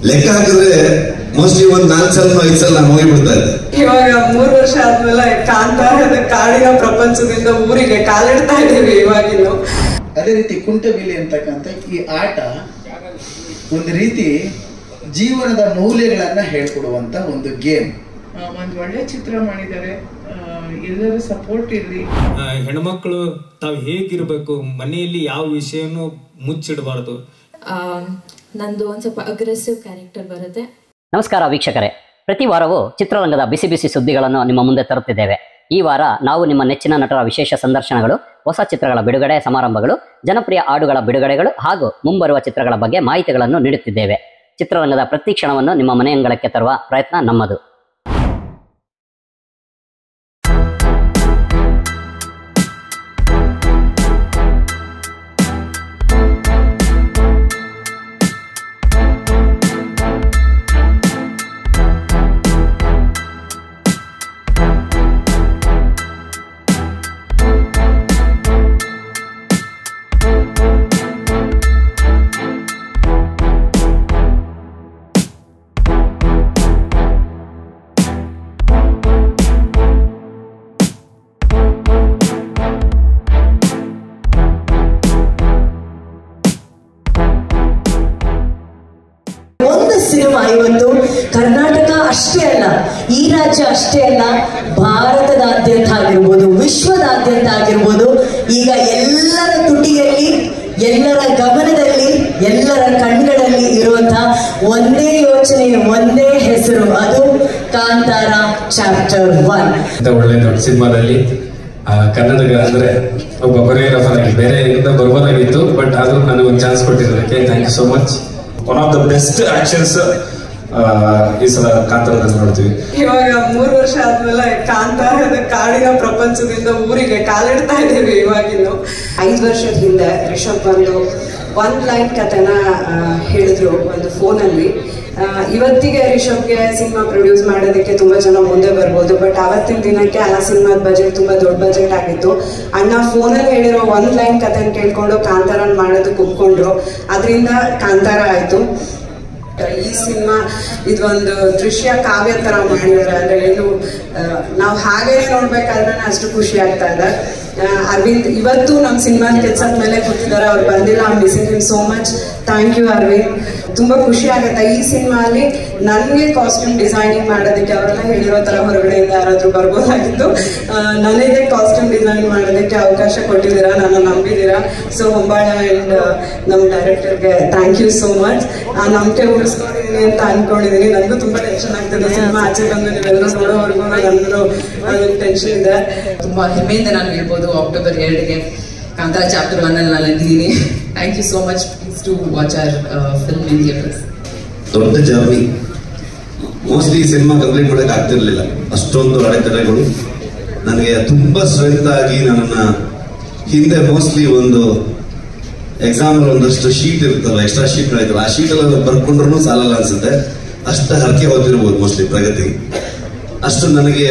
ಲೆಕ್ಕ ಹಾಕಿದ್ರೆ ಮೋಸ್ಟ್ಲಿ ಒಂದ್ 4 ಸಲ 5 ಸಲ ನಾನು ಹೋಗಿಬಿಡ್ತಾ ಇದ್ದೆ. ಇವಾಗ 3 ವರ್ಷ ಆದ್ಮೇಲೆ ಕಾಂತಾರದ ಕಾಡಿನ ಪ್ರಪಂಚದಿಂದ ಊರಿಗೆ ಕಾಲಿಡ್ತಾ ಇದ್ದೀವಿ ಇವಾಗಿನ್ನು. ಅದೇ ರೀತಿ ಕುಂಟಬಿಲ್ಲೆ ಅಂತಕ್ಕಂಥ ಈ ಆಟ ಒಂದು ರೀತಿ ಜೀವನದ ಮೌಲ್ಯಗಳನ್ನ ಹೇಳ್ಕೊಡುವಂತ ಒಂದು ಗೇಮ್. ಒಂದು ಒಳ್ಳೆ ಚಿತ್ರ ಮಾಡಿದ್ದಾರೆ, ಎಲ್ಲರ ಸಪೋರ್ಟ್ ಇರಲಿ. ಹೆಣ್ಮಕ್ಳು ತಾವು ಹೇಗಿರ್ಬೇಕು, ಮನೆಯಲ್ಲಿ ಯಾವ ವಿಷಯನೂ ಮುಚ್ಚಿಡಬಾರ್ದು. ನಂದು ಒಂದು ಸ್ವಲ್ಪ ಅಗ್ರೆಸಿವ್ ಕ್ಯಾರೆಕ್ಟರ್ ಬರುತ್ತೆ. ನಮಸ್ಕಾರ ವೀಕ್ಷಕರೇ, ಪ್ರತಿ ವಾರವೂ ಚಿತ್ರರಂಗದ ಬಿಸಿ ಬಿಸಿ ಸುದ್ದಿಗಳನ್ನು ನಿಮ್ಮ ಮುಂದೆ ತರುತ್ತಿದ್ದೇವೆ. ಈ ವಾರ ನಾವು ನಿಮ್ಮ ನೆಚ್ಚಿನ ನಟರ ವಿಶೇಷ ಸಂದರ್ಶನಗಳು, ಹೊಸ ಚಿತ್ರಗಳ ಬಿಡುಗಡೆ ಸಮಾರಂಭಗಳು, ಜನಪ್ರಿಯ ಹಾಡುಗಳ ಬಿಡುಗಡೆಗಳು ಹಾಗೂ ಮುಂಬರುವ ಚಿತ್ರಗಳ ಬಗ್ಗೆ ಮಾಹಿತಿಗಳನ್ನು ನೀಡುತ್ತಿದ್ದೇವೆ. ಚಿತ್ರರಂಗದ ಪ್ರತಿ ಕ್ಷಣವನ್ನು ನಿಮ್ಮ ಮನೆಯಂಗಳಕ್ಕೆ ತರುವ ಪ್ರಯತ್ನ ನಮ್ಮದು. ಸಿನಿಮಾ ಇವತ್ತು ಕರ್ನಾಟಕ ಅಷ್ಟೇ ಅಲ್ಲ, ಈ ರಾಜ್ಯ ಅಷ್ಟೇ ಅಲ್ಲ, ಭಾರತದಾದ್ಯಂತ ಆಗಿರ್ಬೋದು, ವಿಶ್ವದಾದ್ಯಂತ ಆಗಿರ್ಬೋದು, ಈಗ ಎಲ್ಲರ ತುಟಿಯಲ್ಲಿ, ಎಲ್ಲರ ಗಮನದಲ್ಲಿ, ಎಲ್ಲರ ಕಣ್ಗಳಲ್ಲಿ ಇರುವಂತಹ ಒಂದೇ ಯೋಚನೆ, ಒಂದೇ ಹೆಸರು, ಅದು ಕಾಂತಾರ ಚಾಪ್ಟರ್ 1. ಒಳ್ಳೆ ದೊಡ್ಡ ಸಿನಿಮಾದಲ್ಲಿ ಕನ್ನಡಿಗ ಅಂದ್ರೆ ಒಬ್ಬ ಕೊರಿಯೋಗ್ರಾಫರ್ ಆಗಿ ಬೇರೆ ಬರ್ಬೋದಾಗಿತ್ತು, ಬಟ್ ಆದ್ರೂ ನನಗೆ ಒಂದು ಚಾನ್ಸ್ ಕೊಟ್ಟಿರೋದಕ್ಕೆ thank you so much. One of the best actions ಈ ಸಲ ಕಾಂತಾರದಲ್ಲಿ ನೋಡ್ತೀವಿ. ಇವಾಗ 3 ವರ್ಷ ಆದ್ಮೇಲೆ ಕಾಂತಾರದ ಕಾಡಿನ ಪ್ರಪಂಚದಿಂದ ಊರಿಗೆ ಕಾಲಿಡ್ತಾ ಇದ್ದೀವಿ ಇವಾಗಿನ್ನು. 5 ವರ್ಷದ ಹಿಂದೆ ರಿಷಬ್ ಬಂದು 1 ಲೈನ್ ಕಥೆನ ಹೇಳಿದ್ರು ಒಂದು ಫೋನಲ್ಲಿ. ಇವತ್ತಿಗೆ ರಿಷಬ್ಗೆ ಸಿನಿಮಾ ಪ್ರೊಡ್ಯೂಸ್ ಮಾಡೋದಕ್ಕೆ ತುಂಬಾ ಜನ ಮುಂದೆ ಬರ್ಬೋದು, ಬಟ್ ಅವತ್ತಿನ ದಿನಕ್ಕೆ ಆ ಸಿನಿಮಾದ ಬಜೆಟ್ ತುಂಬಾ ದೊಡ್ಡ ಬಜೆಟ್ ಆಗಿತ್ತು. ಅಣ್ಣ ಫೋನಲ್ಲಿ ಹೇಳಿರೋ 1 ಲೈನ್ ಕಥೆನ ಕೇಳ್ಕೊಂಡು ಕಾಂತಾರನ್ ಮಾಡೋದಕ್ಕೆ ಒಪ್ಕೊಂಡ್ರು, ಅದರಿಂದ ಕಾಂತಾರ ಆಯ್ತು. ಈ ಸಿನಿಮಾ ಇದೊಂದು ದೃಶ್ಯ ಕಾವ್ಯ ತರ ಮಾಡಿದ್ದಾರೆ, ಅಂದ್ರೆ ಏನು ನಾವು ಹಾಗೆ ನೋಡ್ಬೇಕಾದ್ರೆ ಅಷ್ಟು ಖುಷಿ ಆಗ್ತಾ ಇದೆ. ಅರವಿಂದ್ ಇವತ್ತು ನಮ್ಮ ಸಿನಿಮಾ ಕೆಲ್ಸದ ಮೇಲೆ ಕೂತಿದ್ದಾರೆ, ಅವ್ರು ಬಂದಿಲ್ಲ. I missing him so much. Thank you Aravind. ತುಂಬಾ ಖುಷಿ ಆಗುತ್ತೆ. ಈ ಸಿನಿಮಾಲಿ ನನಗೆ ಕಾಸ್ಟ್ಯೂಮ್ ಡಿಸೈನಿಂಗ್ ಮಾಡೋದಕ್ಕೆ ಅವರೆಲ್ಲ ಹೇಳಿರೋ ತರ ಹೊರಗಡೆಯಿಂದ ಯಾರಾದ್ರೂ ಬರ್ಬೋದಾಗಿತ್ತು, ನನಗೆ ಕಾಸ್ಟ್ಯೂಮ್ ಡಿಸೈನ್ ಮಾಡೋದಕ್ಕೆ ಅವಕಾಶ ಕೊಟ್ಟಿದ್ದೀರಾ, ನನ್ನ ನಂಬಿದ್ದೀರಾ. ಸೊ ಹೊಂಬಾಳ ಅಂಡ್ ನಮ್ಮ ಡೈರೆಕ್ಟರ್ಗೆ ಥ್ಯಾಂಕ್ ಯು ಸೋ ಮಚ್. ನಂಬಿಕೆ ಉಳಿಸ್ಕೊಂಡಿದ್ದೀನಿ ಅಂತ ಅನ್ಕೊಂಡಿದ್ದೀನಿ. ನನಗೂ ತುಂಬಾ ಟೆನ್ಷನ್ ಆಗ್ತದೆ, ಸಿನಿಮಾ ಆಚೆ ಬಂದು ನೀವೆಲ್ಲರೂ ನೋಡೋವರೆಗೂ ನನಗೂ ಅದೊಂದು ಟೆನ್ಷನ್ ಇದೆ. ತುಂಬಾ ಹೆಮ್ಮೆಯಿಂದ ನಾನು ಹೇಳ್ಬೋದು, ಅಕ್ಟೋಬರ್ 2ಗೆ ಕಾಂತಾರ ಚಾಪ್ಟರ್ 1 ಅಲ್ಲಿ ನಾನು ಇದ್ದೀನಿ. Thank you so much. Please to watch our film in theatres. ದೊಡ್ಡ ಜರ್ನಿ. ಮೋಸ್ಟ್ಲಿ ಸಿನಿಮಾ ಕಂಪ್ಲೀಟ್ ಮಾಡಕ್ಕೆ ಆಗ್ತಿರ್ಲಿಲ್ಲ, ಅಷ್ಟೊಂದು ಅಡೆತಡೆಗಳು. ನನಗೆ ತುಂಬಾ ಸ್ಟ್ರೆಂತ್ ಆಗಿ ನನ್ನ ಹಿಂದೆ ಮೋಸ್ಟ್ಲಿ ಒಂದು ಎಕ್ಸಾಮ್ ಒಂದಷ್ಟು ಶೀಟ್ ಇರುತ್ತಲ್ಲ, ಎಕ್ಸ್ಟ್ರಾ ಶೀಟ್ಗಳಿರ್ತಲ್ಲ, ಆ ಶೀಟಲ್ಲಿ ಬರ್ಕೊಂಡ್ರು ಸಾಲಲ್ಲ ಅನ್ಸುತ್ತೆ. ಅಷ್ಟು ಹರಕೆ ಹೋಗಿರ್ಬೋದು ಮೋಸ್ಟ್ಲಿ ಪ್ರಗತಿ. ಅಷ್ಟು ನನಗೆ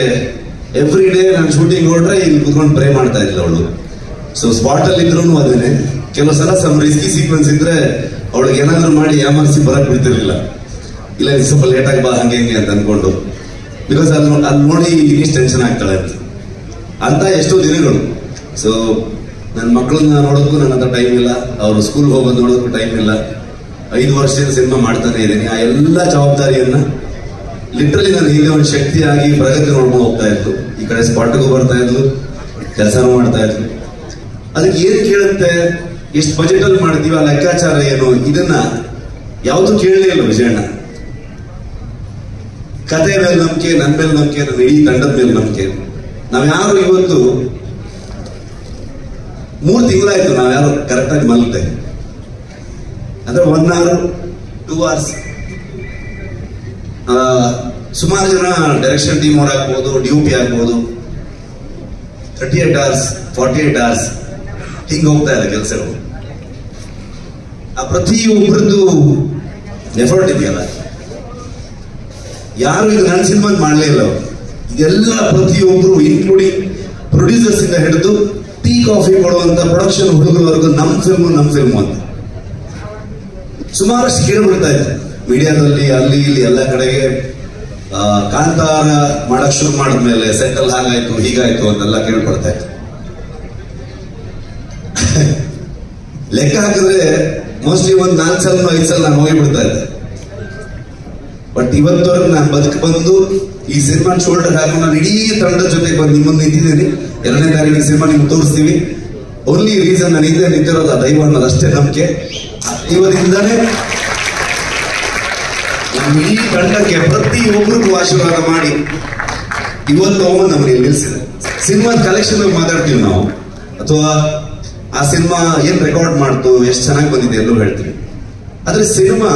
ಎವ್ರಿ ಡೇ ನಾನು ಶೂಟಿಂಗ್ ನೋಡ್ರೆ ಇಲ್ಲಿ ಕುತ್ಕೊಂಡು ಪ್ರೇ ಮಾಡ್ತಾ ಇದ್ದಿಲ್ಲ ಅವಳು. ಸೊ ಸ್ಪಾಟ್ ಅಲ್ಲಿ ಇದ್ರು ಅದೇನೆ. ಕೆಲವು ಸಲ ಸಮ್ ರಿಸ್ಕಿ ಸೀಕ್ವೆನ್ಸ್ ಇದ್ರೆ ಅವಳಿಗೆ ಏನಾದ್ರು ಮಾಡಿ ಯಾಮರ್ಸಿ ಬರಕ್ ಬಿಡ್ತಿರ್ಲಿಲ್ಲ. ಇಲ್ಲ ಸ್ವಲ್ಪ ಲೇಟ್ ಆಗಿ ಬಾ ಹಂಗೆ ಹಿಂಗೆ ಅಂತ ಅನ್ಕೊಂಡು, ಬಿಕಾಸ್ ಅಲ್ಲಿ ನೋಡಿ ಇಷ್ಟು ಟೆನ್ಷನ್ ಆಗ್ತಾಳೆ ಅಂತ ಎಷ್ಟೋ ದಿನಗಳು. ಸೊ ನನ್ನ ಮಕ್ಕಳನ್ನ ನೋಡೋದಕ್ಕೂ ನನ್ನ ಹತ್ರ ಟೈಮ್ ಇಲ್ಲ, ಅವರು ಸ್ಕೂಲ್ಗೆ ಹೋಗೋದು ನೋಡೋದಕ್ಕೂ ಟೈಮ್ ಇಲ್ಲ. 5 ವರ್ಷದಿಂದ ಸಿನಿಮಾ ಮಾಡ್ತಾನೆ ಇದ್ದೀನಿ. ಆ ಎಲ್ಲ ಜವಾಬ್ದಾರಿಯನ್ನ ಲಿಟ್ರಲಿ ನಾನು ಹಿಂದೆ ಒಂದು ಶಕ್ತಿಯಾಗಿ ಪ್ರಗತಿ ನೋಡ್ಕೊಂಡು ಹೋಗ್ತಾ ಇತ್ತು. ಈ ಕಡೆ ಸ್ಪಾಟ್ಗೂ ಬರ್ತಾ ಇದ್ಲು, ಕೆಲಸನೂ ಮಾಡ್ತಾ ಇದ್ಲು. ಅದಕ್ಕೆ ಏನ್ ಕೇಳುತ್ತೆ, ಎಷ್ಟು ಬಜೆಟ್ ಅಲ್ಲಿ ಮಾಡ್ತೀವಿ, ಆ ಲೆಕ್ಕಾಚಾರ ಏನು, ಇದನ್ನ ಯಾವ್ದು ಕೇಳಲೇ ಇಲ್ಲ ವಿಜಯಣ್ಣ. ಕತೆ ಮೇಲೆ ನಂಬಿಕೆ, ನನ್ನ ಮೇಲೆ ನಂಬಿಕೆ, ನನ್ನ ಇಡೀ ತಂಡದ ಮೇಲೆ ನಂಬಿಕೆ. ನಾವ್ಯಾರು ಇವತ್ತು 3 ತಿಂಗಳಾಯ್ತು ನಾವ್ಯಾರು ಕರೆಕ್ಟ್ ಆಗಿ ಮಲಗ್ತೆ, ಅಂದ್ರೆ 1 hour 2 hours. ಸುಮಾರು ಜನ ಡೈರೆಕ್ಷನ್ ಟೀಮ್ ಅವ್ರು ಆಗ್ಬೋದು, ಡಿಒಪಿ ಆಗ್ಬೋದು, 38 hours 48 hours ಹಿಂಗೆ ಹೋಗ್ತಾ ಇದೆ ಕೆಲಸಗಳು. ಆ ಪ್ರತಿಯೊಬ್ಬರದ್ದು ಎಫರ್ಟ್ ಇದೆಯಲ್ಲ, ಯಾರು ಇದು ನನ್ನ ಸಿನಿಮಾ ಮಾಡಲೇ ಇಲ್ಲ. ಇದೆಲ್ಲ ಪ್ರತಿಯೊಬ್ಬರು ಇನ್ಕ್ಲೂಡಿಂಗ್ ಪ್ರೊಡ್ಯೂಸರ್ಸ್ ಇಂದ ಹಿಡಿದು ಟೀ ಕಾಫಿ ಕೊಡುವಂತ ಪ್ರೊಡಕ್ಷನ್ ಹುಡುಗರವರೆಗೂ ನಮ್ಮ ಫಿಲ್ಮ್ ಅಂತ ಸುಮಾರಷ್ಟು ಕೇಳ್ಬಿಡ್ತಾ ಇತ್ತು. ಮೀಡಿಯಾದಲ್ಲಿ ಅಲ್ಲಿ ಇಲ್ಲಿ ಎಲ್ಲ ಕಡೆಗೆ ಕಾಂತಾರ ಮಾಡಕ್ ಶುರು ಮಾಡಿದ್ಮೇಲೆ ಸೆಟ್ಟಲ್ ಹಾಗಾಯ್ತು ಹೀಗಾಯ್ತು ಅಂತೆಲ್ಲ ಕೇಳ್ಪಡ್ತಾ ಇತ್ತು. ಲೆಕ್ಕ ಹಾಕಿದ್ರೆ ಮೋಸ್ಟ್ಲಿ ಒಂದ್ 4 ಸಲ 5 ಸಲ ನಾನು ಹೋಗಿಬಿಡ್ತಾ ಇದ್ದೆ. ಬಟ್ ಇವತ್ತವರೆಗೂ ನಾನು ಬದುಕು ಬಂದು ಈ ಸಿನಿಮಾ ಶೋಲ್ಡರ್ ಹಾಕೊಂಡು ನಾನು ಇಡೀ ತಂಡದ ಜೊತೆಗೆ ಬಂದು ನಿಮ್ಮನ್ನು ನಿಂತಿದ್ದೀನಿ. 2ನೇ ತಾರೀಕಿನ ಸಿನಿಮಾ ನಿಮ್ಗೆ ತೋರಿಸ್ತೀವಿ. ಓನ್ಲಿ ರೀಸನ್ ನಾನು ಹಿಂದೆ ನಿಂತಿರೋದು ಆ ದೈವ ಅನ್ನೋದಷ್ಟೇ ನಂಬಿಕೆ. ಇವತ್ತಿಂದಾನೇ ನಮ್ಮ ಇಡೀ ತಂಡಕ್ಕೆ ಪ್ರತಿಯೊಬ್ಬರಿಗೂ ಆಶೀರ್ವಾದ ಮಾಡಿ ಇವತ್ತು ಅವನು ನಮ್ಮಲ್ಲಿ ನಿಲ್ಲಿಸಿದೆ. ಸಿನಿಮಾದ ಕಲೆಕ್ಷನ್ ಮಾತಾಡ್ತೀವಿ ನಾವು, ಅಥವಾ ಆ ಸಿನಿಮಾ ಏನ್ ರೆಕಾರ್ಡ್ ಮಾಡ್ತು, ಎಷ್ಟು ಚೆನ್ನಾಗಿ ಬಂದಿದೆ ಎಲ್ಲೂ ಹೇಳ್ತೀವಿ. ಆದ್ರೆ ಸಿನಿಮಾ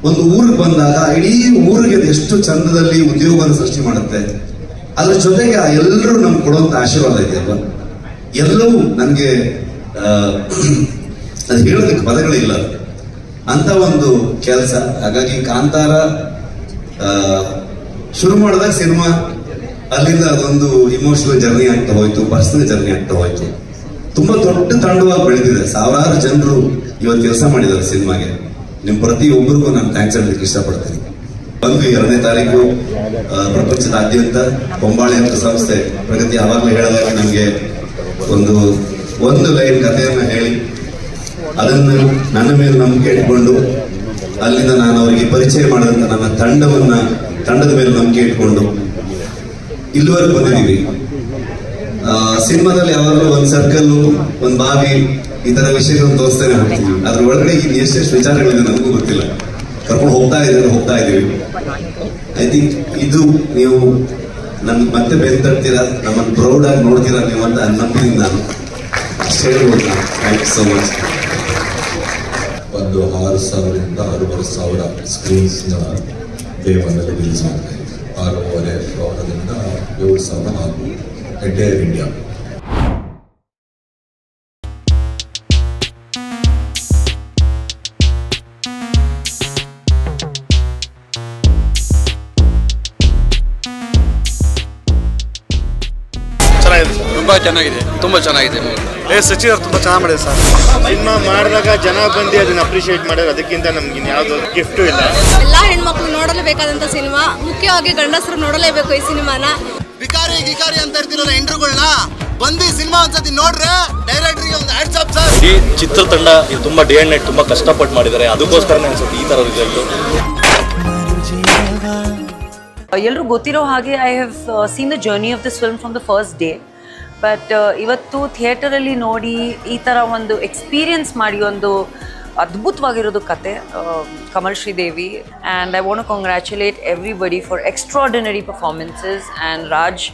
ಒಂದು ಊರಿಗೆ ಬಂದಾಗ ಇಡೀ ಊರಿಗೆ ಎಷ್ಟು ಚಂದದಲ್ಲಿ ಉದ್ಯೋಗವನ್ನು ಸೃಷ್ಟಿ ಮಾಡುತ್ತೆ. ಅದ್ರ ಜೊತೆಗೆ ಎಲ್ಲರೂ ನಮ್ಗೆ ಕೊಡುವಂತ ಆಶೀರ್ವಾದ ಇದೆಯಲ್ವ, ಎಲ್ಲವೂ ನನಗೆ ಅದು ಹೇಳೋದಕ್ಕೆ ಪದಗಳಿಲ್ಲ ಅಂತ ಒಂದು ಕೆಲಸ. ಹಾಗಾಗಿ ಕಾಂತಾರ ಶುರು ಮಾಡಿದಾಗ ಸಿನಿಮಾ ಅಲ್ಲಿಂದ ಅದೊಂದು ಇಮೋಷನಲ್ ಜರ್ನಿ ಆಗ್ತಾ ಹೋಯ್ತು, ಪರ್ಸನಲ್ ಜರ್ನಿ ಆಗ್ತಾ ಹೋಯ್ತು. ತುಂಬಾ ದೊಡ್ಡ ತಂಡವಾಗಿ ಬೆಳೆದಿದೆ. 1000 ಜನರು ಇವತ್ತು ಕೆಲಸ ಮಾಡಿದ್ದಾರೆ ಸಿನಿಮಾಗೆ. ನಿಮ್ ಪ್ರತಿಯೊಬ್ಬರಿಗೂ ನಾನು ಥ್ಯಾಂಕ್ಸ್ ಹೇಳಲಿಕ್ಕೆ ಇಷ್ಟಪಡ್ತೀನಿ. ಬಂದು 2ನೇ ತಾರೀಕು ಪ್ರಪಂಚದಾದ್ಯಂತ ಬೊಂಬಾಳೆ ಅಂತ ಸಂಸ್ಥೆ ಪ್ರಗತಿ ಆವಾಗಲೇ ಹೇಳಿದಾಗ ನಮಗೆ ಒಂದು ಲೈನ್ ಕಥೆಯನ್ನ ಹೇಳಿ ಅದನ್ನು ನನ್ನ ಮೇಲೆ ನಂಬಿಕೆ ಇಟ್ಕೊಂಡು ಅಲ್ಲಿಂದ ನಾನು ಅವರಿಗೆ ಪರಿಚಯ ಮಾಡಿದಂತ ನನ್ನ ತಂಡದ ಮೇಲೆ ನಂಬಿಕೆ ಇಟ್ಕೊಂಡು ಇಲ್ಲಿವರೆಗೂ ಬಂದಿದ್ದೀವಿ. ಸಿನಿಮಾದಲ್ಲಿ ಯಾವಾಗಲೂ ಒಂದು ಸರ್ಕಲ್, ಒಂದು ಬಾವಿ, ಈ ತರ ವಿಷಯಗಳನ್ನು ತೋರಿಸ್ತಾನೆ ಹೋಗ್ತೀವಿ. ಅದ್ರ ಒಳಗಡೆ ಎಷ್ಟೆಷ್ಟು ವಿಚಾರಗಳಿದೆ ನನಗೂ ಗೊತ್ತಿಲ್ಲ. ಕರ್ಕೊಂಡು ಹೋಗ್ತಾ ಇದೀವಿ. ಐ ಥಿಂಕ್ ಇದು ನೀವು ನನ್ಗೆ ಮತ್ತೆ ಬೆಂತಡ್ತೀರಾ, ನಮ್ಮನ್ನು ಪ್ರೌಡ್ ಆಗಿ ನೋಡ್ತೀರಾ ನೀವು ಅಂತ ನಂಬಿದ್ದೀನಿ ನಾನು. ಅಷ್ಟೇ ಹೇಳ್ಬೋದು. Thank you so much. ಒಂದು 6,000ರಿಂದ 6,500 ಸ್ಕ್ರೀನ್ಸ್ ಡೇ ಒನ್ನಲ್ಲಿ ರಿಲೀಸ್ ಮಾಡ್ತಾ ಇದ್ದೀವಿ. 6,500ದಿಂದ 7,000 ಹಾಗೂ ಎಂಟೈರ್ ಇಂಡಿಯಾ. ತುಂಬಾ ಚೆನ್ನಾಗಿದೆ. ಸಚಿನ್ ಅವ್ರು ತುಂಬಾ ಚೆನ್ನಾಗಿ ಮಾಡಿದ್ರು ಸರ್. ಸಿನಿಮಾ ಮಾಡಿದಾಗ ಜನ ಬಂದು ಅದನ್ನ ಅಪ್ರಿಷಿಯೇಟ್ ಮಾಡಿದ್ರೆ ಅದಕ್ಕಿಂತ ನಮ್ಗೆ ಯಾವ್ದು ಗಿಫ್ಟು ಇಲ್ಲ. ಎಲ್ಲಾ ಹೆಣ್ಮಕ್ಳು ನೋಡಲೇಬೇಕಾದಂತ ಸಿನಿಮಾ, ಮುಖ್ಯವಾಗಿ ಗಂಡಸರು ನೋಡಲೇಬೇಕು ಈ ಸಿನಿಮಾನ. ವಿಕಾರಿ ಅಂತ ಇರ್ತಿರಲ್ಲ ಎಂಟ್ರುಗಳನ್ನ ಬಂದು ಸಿನಿಮಾ ಒಂದ್ಸತಿ ನೋಡ್ರೆ ಡೈರೆಕ್ಟರ್ಗೆ ಒಂದು ಹ್ಯಾಟ್ಸ್ ಆಫ್ ಸರ್. ಈ ಚಿತ್ರತಂಡ ಇದು ತುಂಬಾ ಡೇ ಅಂಡ್ ನೈಟ್ ತುಂಬಾ ಕಷ್ಟಪಟ್ಟು ಮಾಡಿದ್ದಾರೆ. ಅದಕ್ಕೋಸ್ಕರನೇ ಅನ್ಸುತ್ತೆ ಈ ತರ ರಿಸಲ್ಟ್. ಎಲ್ಲರೂ ಗೊತ್ತಿರೋ ಹಾಗೆ I have seen the journey of this film from the first day. But ಇವತ್ತು ಥಿಯೇಟರಲ್ಲಿ ನೋಡಿ ಈ ಥರ ಒಂದು ಎಕ್ಸ್ಪೀರಿಯನ್ಸ್ ಮಾಡಿ ಒಂದು ಅದ್ಭುತವಾಗಿರೋದು ಕತೆ Kamal Sridevi. And I want to congratulate everybody for extraordinary performances. And Raj,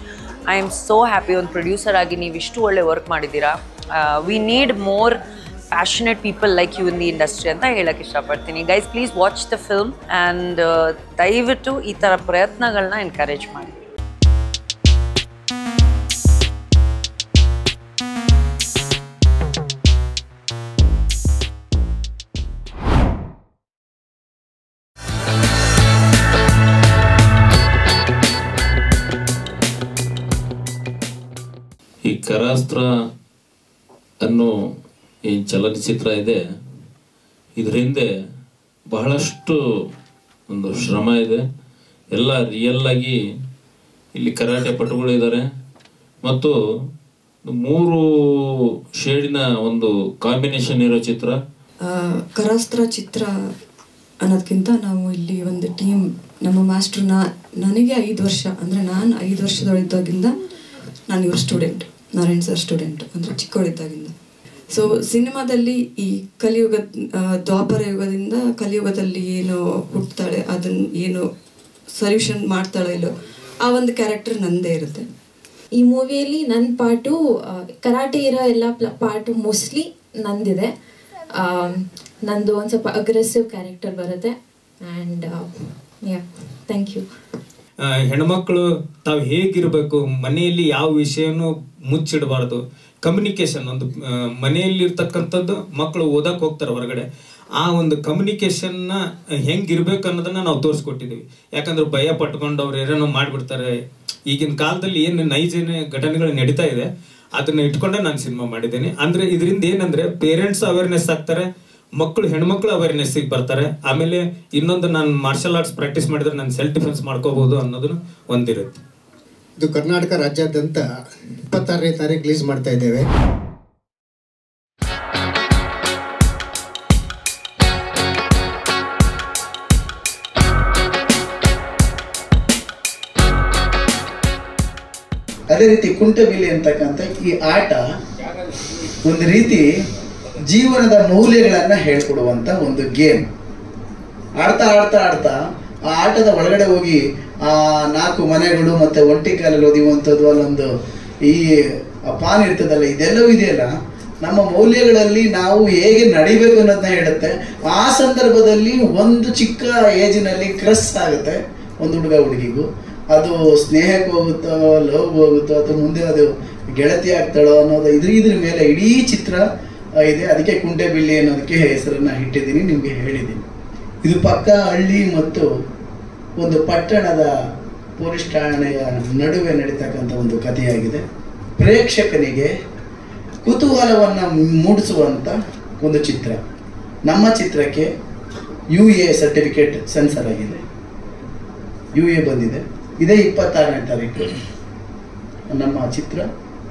I am so happy ಒಂದು ಪ್ರೊಡ್ಯೂಸರ್ ಆಗಿ ನೀವು ಇಷ್ಟು ಒಳ್ಳೆ ವರ್ಕ್ ಮಾಡಿದ್ದೀರಾ. We need more passionate people like you in the industry ಅಂತ ಹೇಳಕ್ಕೆ ಇಷ್ಟಪಡ್ತೀನಿ. Guys, please watch the film and ದಯವಿಟ್ಟು ಈ ಥರ ಪ್ರಯತ್ನಗಳನ್ನ ಎನ್ಕರೇಜ್ ಮಾಡಿ. ಈ ಕರಾಸ್ತ್ರ ಅನ್ನೋ ಏನು ಚಲನಚಿತ್ರ ಇದೆ, ಇದ್ರ ಹಿಂದೆ ಬಹಳಷ್ಟು ಒಂದು ಶ್ರಮ ಇದೆ. ಎಲ್ಲ ರಿಯಲ್ ಆಗಿ ಇಲ್ಲಿ ಕರಾಟೆ ಪಟುಗಳಿದ್ದಾರೆ ಮತ್ತು 3 ಶೇಡಿನ ಒಂದು ಕಾಂಬಿನೇಷನ್ ಇರೋ ಚಿತ್ರ. ಕರಾಸ್ತ್ರ ಚಿತ್ರ ಅನ್ನೋದಕ್ಕಿಂತ ನಾವು ಇಲ್ಲಿ ಒಂದು ಟೀಮ್, ನಮ್ಮ ಮಾಸ್ಟ್ರು ನನಗೆ 5 ವರ್ಷ, ಅಂದರೆ ನಾನು 5 ವರ್ಷದೊಳಗಿದ್ದಾಗಿಂದ ನಾನು ಇವ್ರ ಸ್ಟೂಡೆಂಟ್, ನಾರಾಯಣ್ ಸರ್ ಸ್ಟೂಡೆಂಟ್, ಅಂದರೆ ಚಿಕ್ಕವಳಿದ್ದಾಗಿಂದ. ಸೊ ಸಿನಿಮಾದಲ್ಲಿ ಈ ಕಲಿಯುಗ, ದ್ವಾಪರ ಯುಗದಿಂದ ಕಲಿಯುಗದಲ್ಲಿ ಏನು ಹುಟ್ಟುತ್ತಾಳೆ, ಅದನ್ನು ಏನು ಸೊಲ್ಯೂಷನ್ ಮಾಡ್ತಾಳೆ ಇಲ್ಲೋ ಆ ಒಂದು ಕ್ಯಾರೆಕ್ಟರ್ ನನ್ನದೇ ಇರುತ್ತೆ. ಈ ಮೂವಿಯಲ್ಲಿ ನನ್ನ ಪಾರ್ಟು ಕರಾಟೆ ಇರೋ ಎಲ್ಲ ಪಾರ್ಟು ಮೋಸ್ಟ್ಲಿ ನಂದಿದೆ. ನಂದು ಒಂದು ಸ್ವಲ್ಪ ಅಗ್ರೆಸಿವ್ ಕ್ಯಾರೆಕ್ಟರ್ ಬರುತ್ತೆ. And yeah, thank you. ಹೆಣ್ಮಕ್ಳು ತಾವು ಹೇಗಿರಬೇಕು, ಮನೆಯಲ್ಲಿ ಯಾವ ವಿಷಯನೂ ಮುಚ್ಚಿಡಬಾರ್ದು. ಕಮ್ಯುನಿಕೇಶನ್ ಒಂದು ಮನೆಯಲ್ಲಿರ್ತಕ್ಕಂಥದ್ದು, ಮಕ್ಕಳು ಓದಕ್ಕೆ ಹೋಗ್ತಾರೆ ಹೊರಗಡೆ, ಆ ಒಂದು ಕಮ್ಯುನಿಕೇಶನ್ನ ಹೆಂಗಿರ್ಬೇಕು ಅನ್ನೋದನ್ನ ನಾವು ತೋರಿಸ್ಕೊಟ್ಟಿದ್ದೀವಿ. ಯಾಕಂದ್ರೆ ಭಯ ಪಟ್ಕೊಂಡು ಅವ್ರು ಏನೇನೋ ಮಾಡಿಬಿಡ್ತಾರೆ. ಈಗಿನ ಕಾಲದಲ್ಲಿ ಏನು ನೈಜ ಘಟನೆಗಳು ನಡೀತಾ ಇದೆ ಅದನ್ನ ಇಟ್ಕೊಂಡೆ ನಾನು ಸಿನಿಮಾ ಮಾಡಿದ್ದೇನೆ. ಅಂದರೆ ಇದರಿಂದ ಏನಂದರೆ ಪೇರೆಂಟ್ಸ್ ಅವೇರ್ನೆಸ್ ಆಗ್ತಾರೆ, ಮಕ್ಕಳು ಹೆಣ್ಮಕ್ಳು ಅವೇರ್ನೆಸ್ಸಿಗೆ ಬರ್ತಾರೆ. ಆಮೇಲೆ ಇನ್ನೊಂದು ನಾನು ಮಾರ್ಷಲ್ ಆರ್ಟ್ಸ್ ಪ್ರಾಕ್ಟೀಸ್ ಮಾಡಿದ್ರೆ ನಾನು ಸೆಲ್ಫ್ ಡಿಫೆನ್ಸ್ ಮಾಡ್ಕೋಬಹುದು ಅನ್ನೋದನ್ನು ಒಂದಿರುತ್ತೆ. ಇದು ಕರ್ನಾಟಕ ರಾಜ್ಯಾದ್ಯಂತ 26ನೇ ತಾರೀಕು ರಿಲೀಸ್ ಮಾಡ್ತಾ ಇದ್ದೇವೆ. ಅದೇ ರೀತಿ ಕುಂಟೆಬಿಲ್ಲೆ ಅಂತಕ್ಕಂಥ ಈ ಆಟ ಒಂದು ರೀತಿ ಜೀವನದ ಮೌಲ್ಯಗಳನ್ನ ಹೇಳ್ಕೊಡುವಂತ ಒಂದು ಗೇಮ್. ಆಡ್ತಾ ಆಡ್ತಾ ಆಡ್ತಾ ಆ ಆಟದ ಒಳಗಡೆ ಹೋಗಿ ಆ 4 ಮನೆಗಳು ಮತ್ತೆ ಒಂಟಿ ಕಾಲಲ್ಲಿ ಓದಿಯುವಂಥದ್ದು, ಅಲ್ಲೊಂದು ಈ ಪಾನ್ ಇರ್ತದಲ್ಲ, ಇದೆಲ್ಲವೂ ಇದೆಯಲ್ಲ ನಮ್ಮ ಮೌಲ್ಯಗಳಲ್ಲಿ ನಾವು ಹೇಗೆ ನಡಿಬೇಕು ಅನ್ನೋದನ್ನ ಹೇಳುತ್ತೆ. ಆ ಸಂದರ್ಭದಲ್ಲಿ ಒಂದು ಚಿಕ್ಕ ಏಜಿನಲ್ಲಿ ಕ್ರಸ್ ಆಗುತ್ತೆ ಒಂದು ಹುಡುಗ ಹುಡುಗಿಗೂ. ಅದು ಸ್ನೇಹಕ್ಕೆ ಹೋಗುತ್ತೋ, ಲವ್ ಹೋಗುತ್ತೋ, ಅಥವಾ ಮುಂದೆ ಅದು ಗೆಳತಿ ಆಗ್ತಾಳೋ ಅನ್ನೋದು ಇದ್ರ ಮೇಲೆ ಇಡೀ ಚಿತ್ರ ಇದೆ. ಅದಕ್ಕೆ ಕುಂಟೆಬಿಲ್ಲೆ ಅನ್ನೋದಕ್ಕೆ ಹೆಸರನ್ನ ಇಟ್ಟಿದ್ದೀನಿ, ನಿಮಗೆ ಹೇಳಿದ್ದೀನಿ. ಇದು ಪಕ್ಕ ಹಳ್ಳಿ ಮತ್ತು ಒಂದು ಪಟ್ಟಣದ ಪೊಲೀಸ್ ಠಾಣೆಯ ನಡುವೆ ನಡೀತಕ್ಕಂಥ ಒಂದು ಕಥೆಯಾಗಿದೆ. ಪ್ರೇಕ್ಷಕನಿಗೆ ಕುತೂಹಲವನ್ನ ಮೂಡಿಸುವಂತ ಒಂದು ಚಿತ್ರ. ನಮ್ಮ ಚಿತ್ರಕ್ಕೆ UA ಸರ್ಟಿಫಿಕೇಟ್ ಸೆನ್ಸರ್ ಆಗಿದೆ, UA ಬಂದಿದೆ. ಇದೇ 26ನೇ ತಾರೀಕು ನಮ್ಮ ಚಿತ್ರ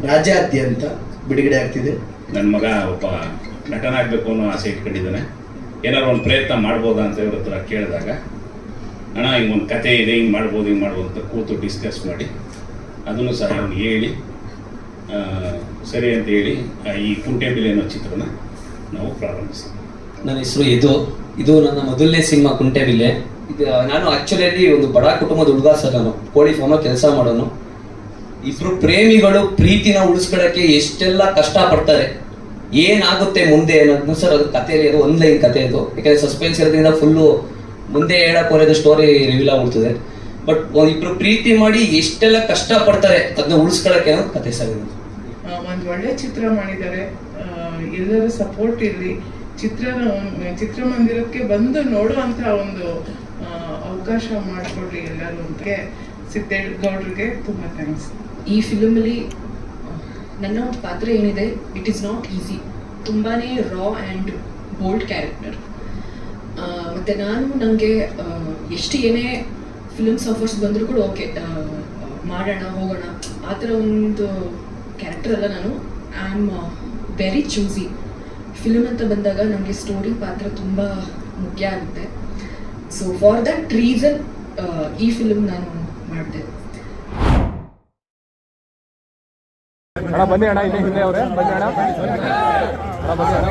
ರಾಜ್ಯಾದ್ಯಂತ ಬಿಡುಗಡೆ ಆಗ್ತಿದೆ. ನನ್ನ ಮಗ ಒಬ್ಬ ನಟನಾಗಬೇಕು ಅನ್ನೋ ಆಸೆ ಇಟ್ಕೊಂಡಿದ್ದಾನೆ. ಏನಾದ್ರು ಒಂದು ಪ್ರಯತ್ನ ಮಾಡ್ಬೋದಾ ಅಂತ ಇವ್ರ ಹತ್ರ ಕೇಳಿದಾಗ, ಅಣ್ಣ ಹಿಂಗೆ ಒಂದು ಕತೆ ಇದೆ, ಹಿಂಗೆ ಮಾಡ್ಬೋದು ಅಂತ ಕೂತು ಡಿಸ್ಕಸ್ ಮಾಡಿ ಅದನ್ನು ಸಹ ಅವ್ನಿಗೆ ಹೇಳಿ ಸರಿ ಅಂತ ಹೇಳಿ ಈ ಕುಂಟೆಬಿಲ್ಲೆ ಅನ್ನೋ ಚಿತ್ರನ ನಾವು ಪ್ರಾರಂಭಿಸಿದ್ವಿ. ನನ್ನ ಹೆಸರು ಇದು ನನ್ನ ಮೊದಲನೇ ಸಿನಿಮಾ ಕುಂಟೆಬಿಲ್ಲೆ. ಇದು ನಾನು ಆಕ್ಚುಲಿ ಒಂದು ಬಡ ಕುಟುಂಬದ ಹುಡುಗ ಸರ್. ನಾನು ಕೋಳಿ ಫಾರ್ಮ ಕೆಲಸ ಮಾಡೋನು. ಇಬ್ರು ಪ್ರೇಮಿಗಳು ಪ್ರೀತಿನ ಉಳಿಸ್ಕೊಳ್ಳೋಕ್ಕೆ ಎಷ್ಟೆಲ್ಲ ಕಷ್ಟ ಪಡ್ತಾರೆ, ಏನಾಗುತ್ತೆ ಮುಂದೆ ಅನ್ನೋದನ್ನು ಸರ್ ಅದು ಕಥೆಯಲ್ಲಿ ಅದು ಲೈನ್ ಕಥೆ ಅದು. ಯಾಕಂದ್ರೆ ಸಸ್ಪೆನ್ಸ್ ಇರೋದ್ರಿಂದ ಫುಲ್ಲು ಮುಂದೆ ಹೇಳಕ್ ಹೋಗೋದು ಸ್ಟೋರಿ ರಿವೀಲ್ ಆಗ್ಬಿಡ್ತದೆ. ಬಟ್ ಇಬ್ರು ಪ್ರೀತಿ ಮಾಡಿ ಎಷ್ಟೆಲ್ಲ ಕಷ್ಟ ಪಡ್ತಾರೆ ಅದನ್ನ ಉಳಿಸ್ಕೊಳ್ಳೋಕೆ ಅನ್ನೋದು ಕಥೆ ಸರ್. ಒಂದು ಒಳ್ಳೆ ಚಿತ್ರ ಮಾಡಿದ್ದಾರೆ. ಎಲ್ಲರ ಸಪೋರ್ಟ್ ಇರಲಿ. ಚಿತ್ರಮಂದಿರಕ್ಕೆ ಬಂದು ನೋಡುವಂತ ಒಂದು ಅವಕಾಶ ಮಾಡಿಕೊಡ್ಲಿ ಎಲ್ಲರೂ ಅಂತ ಸಿದ್ದೇಗೌಡ್ರಿಗೆ ತುಂಬಾ ಥ್ಯಾಂಕ್ಸ್. ಈ ಫಿಲಮಲ್ಲಿ ನನ್ನ ಒಂದು ಪಾತ್ರ ಏನಿದೆ, ಇಟ್ ಈಸ್ ನಾಟ್ ಈಸಿ. ತುಂಬಾ ರಾ ಆ್ಯಂಡ್ ಬೋಲ್ಡ್ ಕ್ಯಾರೆಕ್ಟರ್. ಮತ್ತು ನನಗೆ ಎಷ್ಟು ಏನೇ ಫಿಲ್ಮ್ಸ್ ಆಫರ್ಸ್ ಬಂದರೂ ಕೂಡ ಓಕೆ ಮಾಡೋಣ ಹೋಗೋಣ ಆ ಥರ ಒಂದು ಕ್ಯಾರೆಕ್ಟರ್ ಅಲ್ಲ ನಾನು. I am very choosy. Film ಅಂತ ಬಂದಾಗ ನನಗೆ ಸ್ಟೋರಿ ಪಾತ್ರ ತುಂಬ ಮುಖ್ಯ ಆಗುತ್ತೆ. ಸೊ ಫಾರ್ ದಟ್ ರೀಸನ್ ಈ ಫಿಲ್ಮ್ ನಾನು ಮಾಡಿದೆ. ಬನ್ನಿ ಅಣ್ಣ, ಇಲ್ಲಿ ಹಿಂದೆ ಅವರೇ ಬನ್ನಿ ಅಣ್ಣ, ಬನ್ನಿ ಅಣ್ಣ.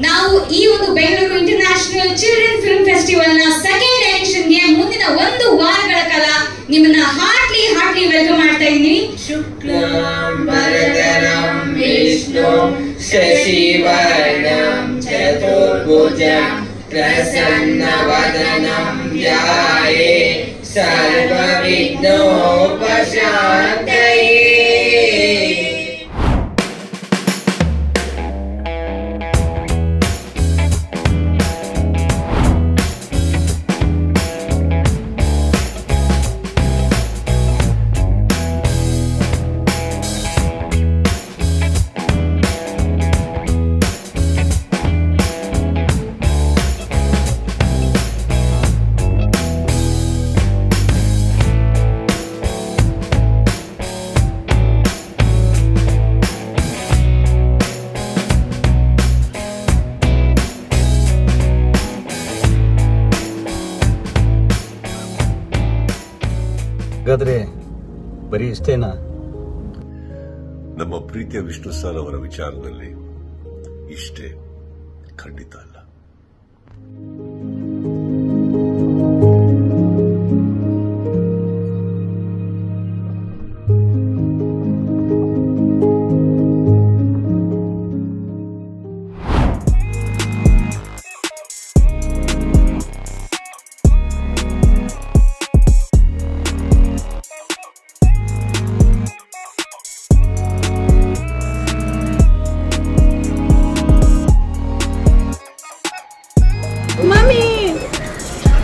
ನಾವು ಈ ಒಂದು Bengaluru international children film festival ನ ಸೆಕೆಂಡ್ ಎಡಿಷನ್ ಗೆ ಮುಂದಿನ 1 ವಾರಗಳ ಕಾಲ ನಿಮ್ಮನ್ನ ಹಾರ್ಟ್ಲಿ ವೆಲ್ಕಮ್ ಮಾಡ್ತಾ ಇದ್ದೀನಿ. ಶುಕ್ಲಾಂಬರಧರಂ ವಿಷ್ಣು ಶಶಿವರ್ಣಂ ಚತುರ್ಭುಜಂ ಪ್ರಸನ್ನವದನಂ ಧ್ಯಾಯೇ ಸರ್ವವಿಘ್ನೋಪಶಾಂತಯೇ. ಹಾಗಾದ್ರೆ ಬರೀ ಇಷ್ಟೇನಾ? ನಮ್ಮ ಪ್ರೀತಿಯ ವಿಷ್ಣು ಸರ್ ಅವರ ವಿಚಾರದಲ್ಲಿ ಇಷ್ಟೇ, ಖಂಡಿತ ಅಲ್ಲ.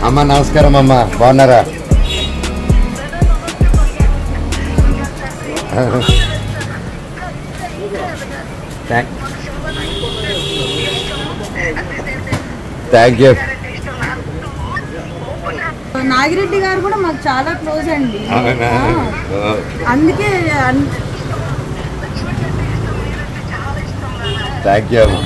అమ్మ నమస్కారం అమ్మ, బాగున్నారా? Thank you. నాగిరెడ్డి గారు కూడా మాకు చాలా క్లోజ్ అండి, అందుకే థ్యాంక్ యూ అమ్మ.